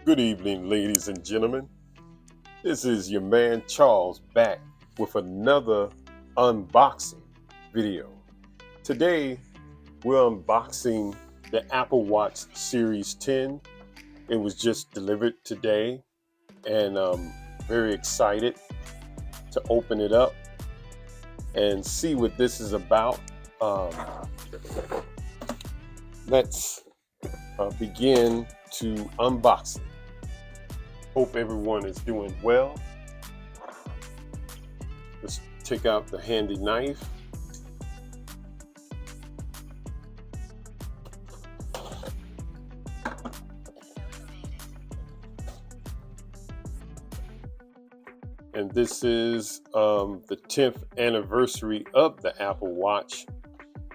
Good evening, ladies and gentlemen. This is your man Charles back with another unboxing video. Today, we're unboxing the Apple Watch Series 10. It was just delivered today, and I'm very excited to open it up and see what this is about. Let's begin to unbox it. Hope everyone is doing well. Let's take out the handy knife. And this is the 10th anniversary of the Apple Watch.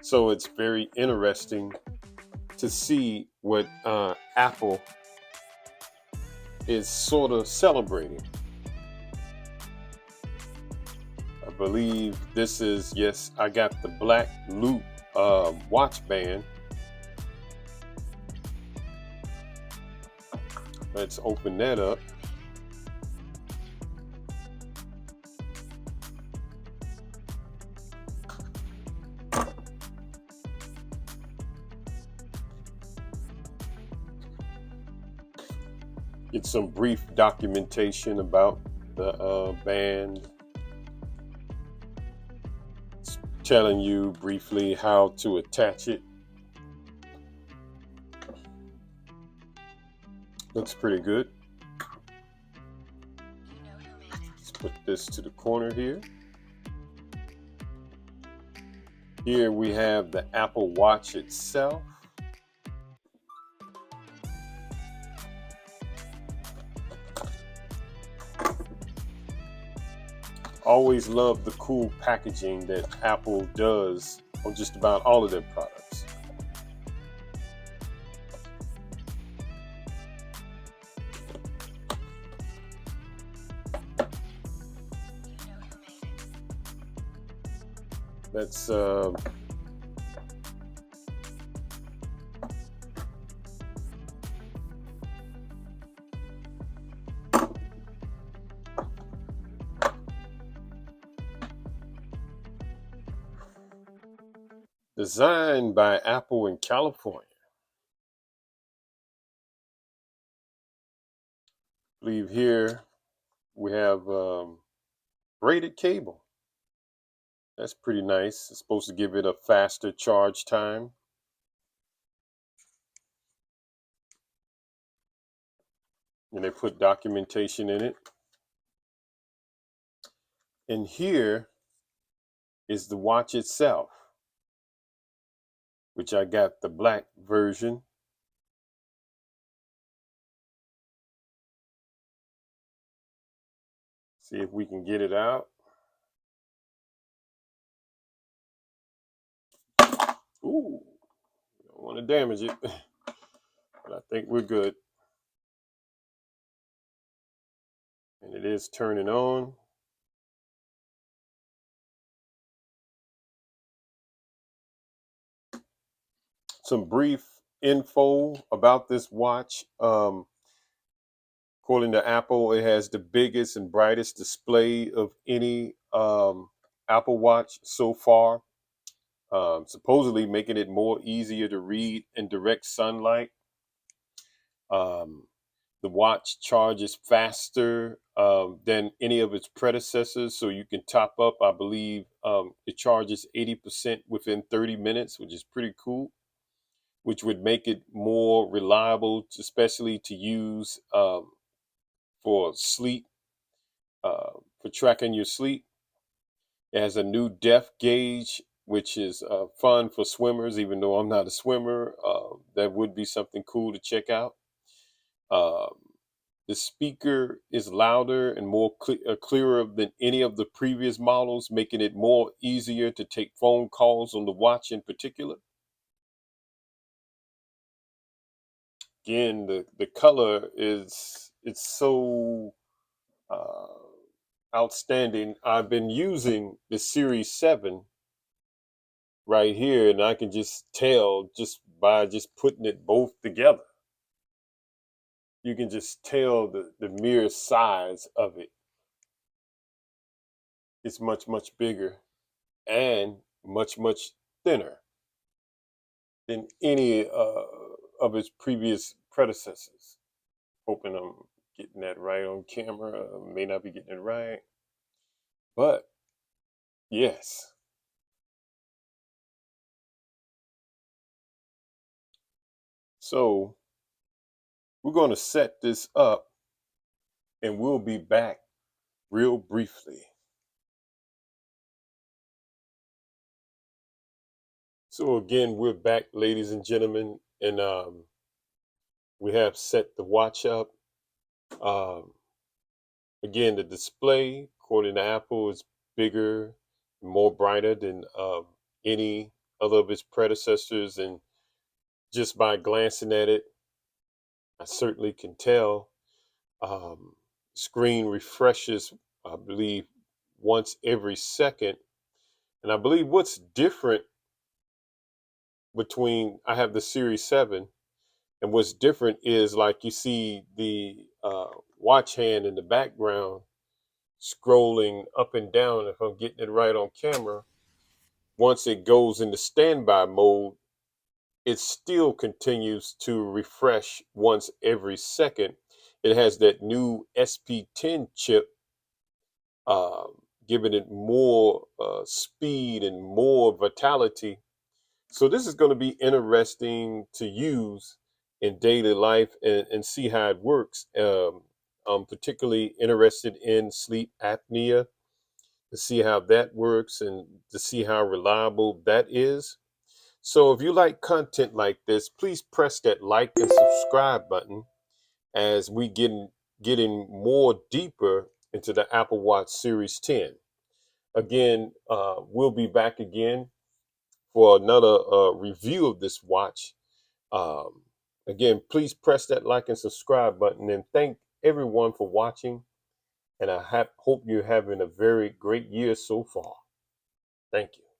So it's very interesting to see what Apple is sort of celebrating. I believe this is, yes, I got the black loop watch band. Let's open that up. Get some brief documentation about the band. It's telling you briefly how to attach it. Looks pretty good. Let's put this to the corner here. Here we have the Apple Watch itself. Always love the cool packaging that Apple does on just about all of their products. Let's designed by Apple in California. I believe here we have braided cable. That's pretty nice. It's supposed to give it a faster charge time. And they put documentation in it. And here is the watch itself, which I got the black version. See if we can get it out. Ooh, don't want to damage it, but I think we're good. And it is turning on. Some brief info about this watch. According to Apple, it has the biggest and brightest display of any Apple Watch so far, supposedly making it more easier to read in direct sunlight. The watch charges faster than any of its predecessors, so you can top up, I believe it charges 80% within 30 minutes, which is pretty cool, which would make it more reliable, especially to use for sleep, for tracking your sleep. It has a new depth gauge, which is fun for swimmers, even though I'm not a swimmer. That would be something cool to check out. The speaker is louder and more clearer than any of the previous models, making it more easier to take phone calls on the watch in particular. Again, the color it's so outstanding. I've been using the Series 7 right here, and I can just tell just by just putting it both together. you can just tell the mere size of it. It's much, much bigger and much, much thinner than any of its previous predecessors. Hoping I'm getting that right on camera. May not be getting it right, but yes. So we're going to set this up and we'll be back real briefly. So again, we're back, ladies and gentlemen, and we have set the watch up. Um, Again, the display, according to Apple, is bigger, more brighter than any other of its predecessors. And just by glancing at it, I certainly can tell. Um, Screen refreshes, I believe, once every second. And I believe what's different between, I have the Series 7, and what's different is like you see the watch hand in the background scrolling up and down, if I'm getting it right on camera. Once it goes into standby mode, it still continues to refresh once every second. It has that new SP10 chip, uh, giving it more speed and more vitality. So this is going to be interesting to use in daily life and see how it works. I'm particularly interested in sleep apnea, to see how that works and to see how reliable that is. So if you like content like this, please press that like and subscribe button as we getting more deeper into the Apple Watch Series 10. Again, we'll be back again for another review of this watch. Um, Again, please press that like and subscribe button, and thank everyone for watching. And I hope you're having a very great year so far. Thank you.